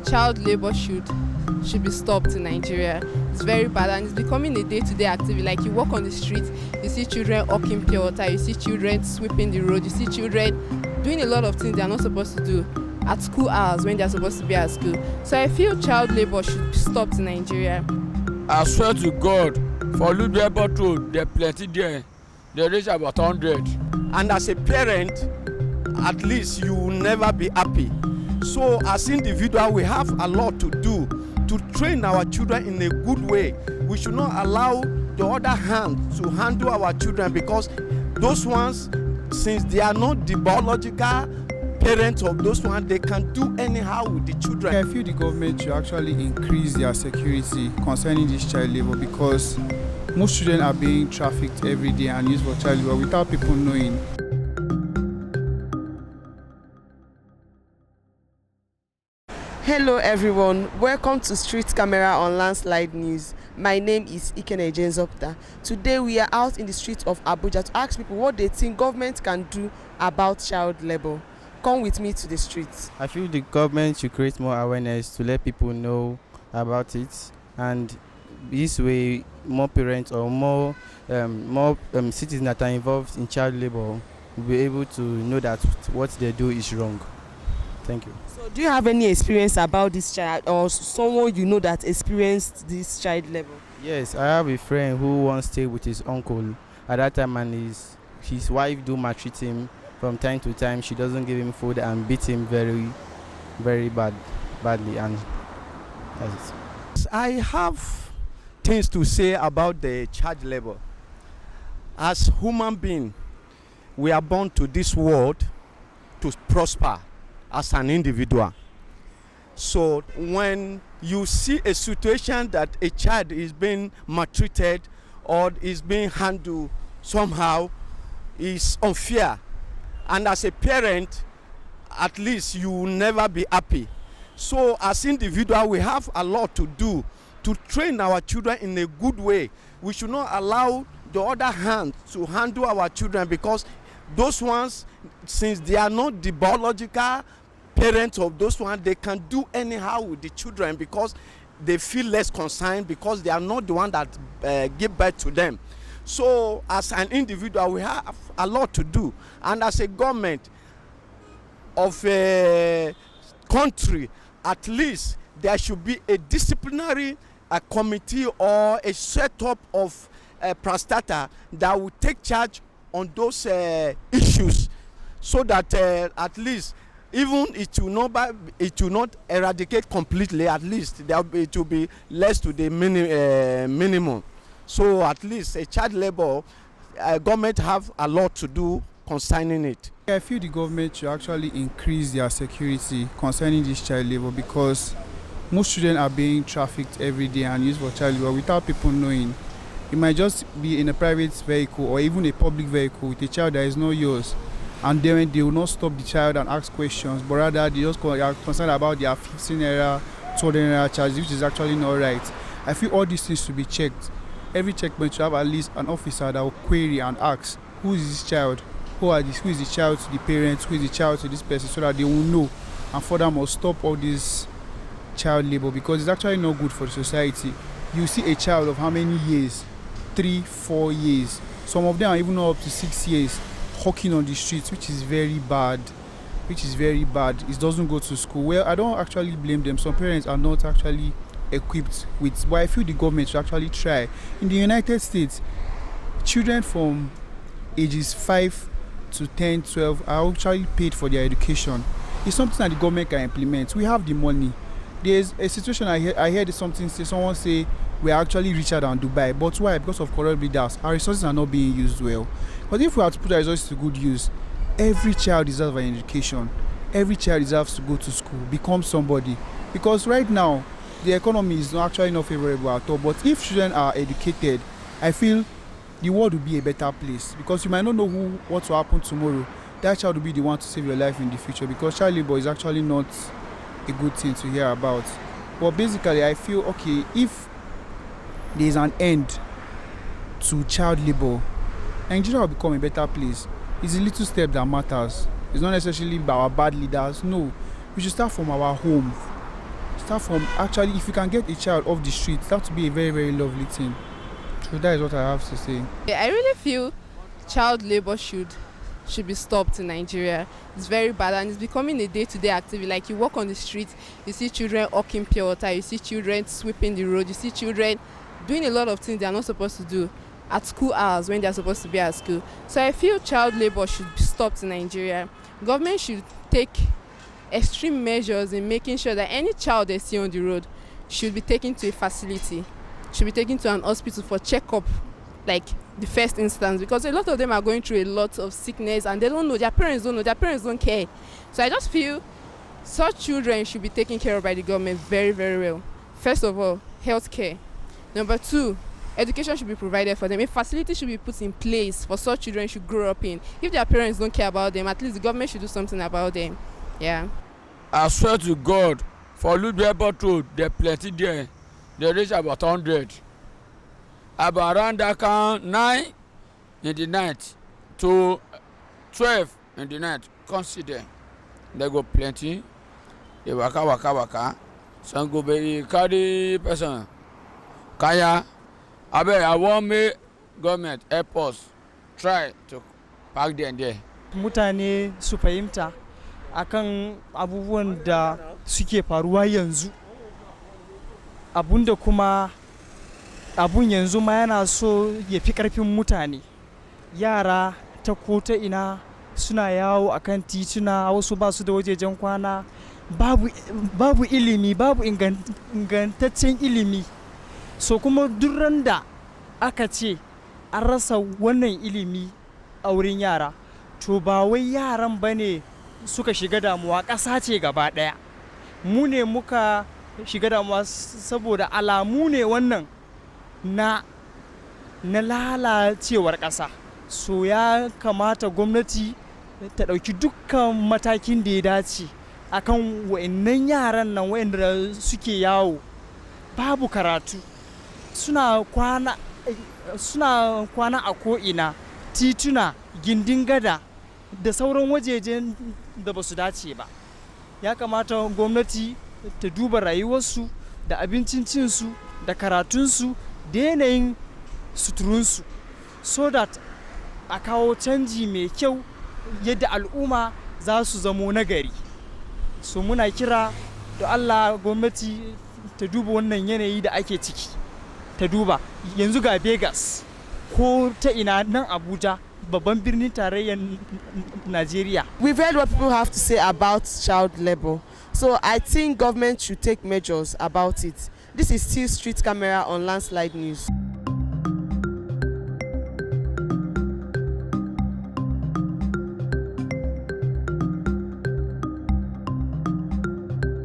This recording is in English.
child labor should be stopped in Nigeria. It's very bad and it's becoming a day-to-day activity. Like you walk on the street, you see children hawking pure water, you see children sweeping the road, you see children doing a lot of things they are not supposed to do at school hours when they are supposed to be at school. So I feel child labor should be stopped in Nigeria. I swear to God, for Ludwig Road, there plenty there. They reach about 100. And as a parent, at least you will never be happy. So as individual, we have a lot to do to train our children in a good way. We should not allow the other hand to handle our children, because those ones, since they are not the biological parents of those ones, they can do anyhow with the children. I feel the government should actually increase their security concerning this child labor, because most children are being trafficked every day and used for child labor without people knowing. Hello everyone, welcome to Street Camera on Landslide News. My name is Nigerians. Today we are out in the streets of Abuja to ask people what they think government can do about child labor. Come with me to the streets. I feel the government should create more awareness to let people know about it, and this way more parents or more citizens that are involved in child labor will be able to know that what they do is wrong. Thank you. So do you have any experience about this child, or someone you know that experienced this child labor? Yes, I have a friend who once stayed with his uncle at that time, and his wife do maltreat him from time to time. She doesn't give him food and beat him very, very badly, and that's it. I have things to say about the child labor. As human beings, we are born to this world to prosper as an individual. So when you see a situation that a child is being maltreated or is being handled somehow, is unfair. And as a parent, at least you will never be happy. So as individual, we have a lot to do to train our children in a good way. We should not allow the other hand to handle our children, because those ones, since they are not the biological parents of those ones, they can do anyhow with the children because they feel less concerned, because they are not the one that give birth to them. So as an individual, we have a lot to do, and as a government of a country, at least there should be a disciplinary committee or a setup of prostata that will take charge on those issues, so that at least even it will not eradicate completely. At least it will be less to the minimum. So at least a child labor, government have a lot to do concerning it. I feel the government should actually increase their security concerning this child labor, because most children are being trafficked every day and used for child labor without people knowing. It might just be in a private vehicle or even a public vehicle with a child that is not yours, and then they will not stop the child and ask questions, but rather they just are concerned about their 15 naira, 20 naira charges, which is actually not right. I feel all these things should be checked. Every checkpoint should have at least an officer that will query and ask, who is this child? Who is the child to the parents? Who is the child to this person? So that they will know, and furthermore stop all this child labor, because it's actually not good for the society. You see a child of how many years? 3, 4 years. Some of them are even up to 6 years hawking on the streets, which is very bad. It doesn't go to school. Well, I don't actually blame them. Some parents are not actually equipped with, but I feel the government should actually try. In the United States, children from ages 5 to 10, 12 are actually paid for their education. It's something that the government can implement. We have the money. There's a situation I heard someone say we are actually richer than Dubai. But why? Because of corrupt leaders. Our resources are not being used well. But if we have to put our resources to good use, every child deserves an education. Every child deserves to go to school, become somebody. Because right now, the economy is actually not favorable at all. But if children are educated, I feel the world will be a better place. Because you might not know what will happen tomorrow. That child will be the one to save your life in the future. Because child labor is actually not a good thing to hear about. But basically, I feel, okay, if there is an end to child labor, Nigeria will become a better place. It's a little step that matters. It's not necessarily by our bad leaders. No, we should start from our home. start from actually, if you can get a child off the street, that would be a very, very lovely thing. So that is what I have to say. Yeah, I really feel child labor should be stopped in Nigeria. It's very bad and it's becoming a day-to-day activity. Like you walk on the street, you see children hawking pure water, you see children sweeping the road, you see children doing a lot of things they are not supposed to do at school hours when they are supposed to be at school. So I feel child labor should be stopped in Nigeria. Government should take extreme measures in making sure that any child they see on the road should be taken to a facility, should be taken to an hospital for checkup, like the first instance, because a lot of them are going through a lot of sickness and they don't know, their parents don't care. So I just feel such children should be taken care of by the government very, very well. First of all, health care. Number two, education should be provided for them. A facility should be put in place for such children should grow up in. If their parents don't care about them, at least the government should do something about them. Yeah. I swear to God, for Lude Airport Road, there plenty there. They reach about 100. About around that count 9 in the night to 12 in the night. Consider. They go plenty. They waka. Some go be carry person. Kaya. I want me government airports try to park them there. Mutane su fahimta akan abubuwan da suke faruwa yanzu. Abunda kuma abun yanzu ma yana so ya fi karfin mutane. Yara ta ko ta ina suna yawo akan tituna, wasu ba su da wajejen kwana, babu ilimi, babu ingantaccen ilimi. So kuma duran da aka ce an rasa wannan ilimi a wurin yara, to ba wai yaran bane suka shiga damuwa, ƙasa ce gaba ɗaya. Mu ne muka shiga damuwa saboda alamu ne wannan na lalacewar ƙasa. So ya kamata gwamnati ta ɗauki dukkan matakin da ya dace akan wa'annan yaran nan wa'anda suke yawo babu karatu, suna kwana a ko'ina, tituna, gindin gada da sauran wajejen da ba su dace ba. Ya kamata gwamnati ta duba rayuwarsu da abincin cinsu da karatunsu da yanayin suturunsu, so that a kawo canji mai kyau yadda al'umma za su zamo nagari. So muna kira da Allah gwamnati ta duba wannan yanayi da ake ciki, ta duba yanzu ga Vegas ko ta ina nan Abuja babban birnin tarayyar Najeriya. We've heard what people have to say about child labor, so I think government should take measures about it. This is still Street Camera on Landslide News.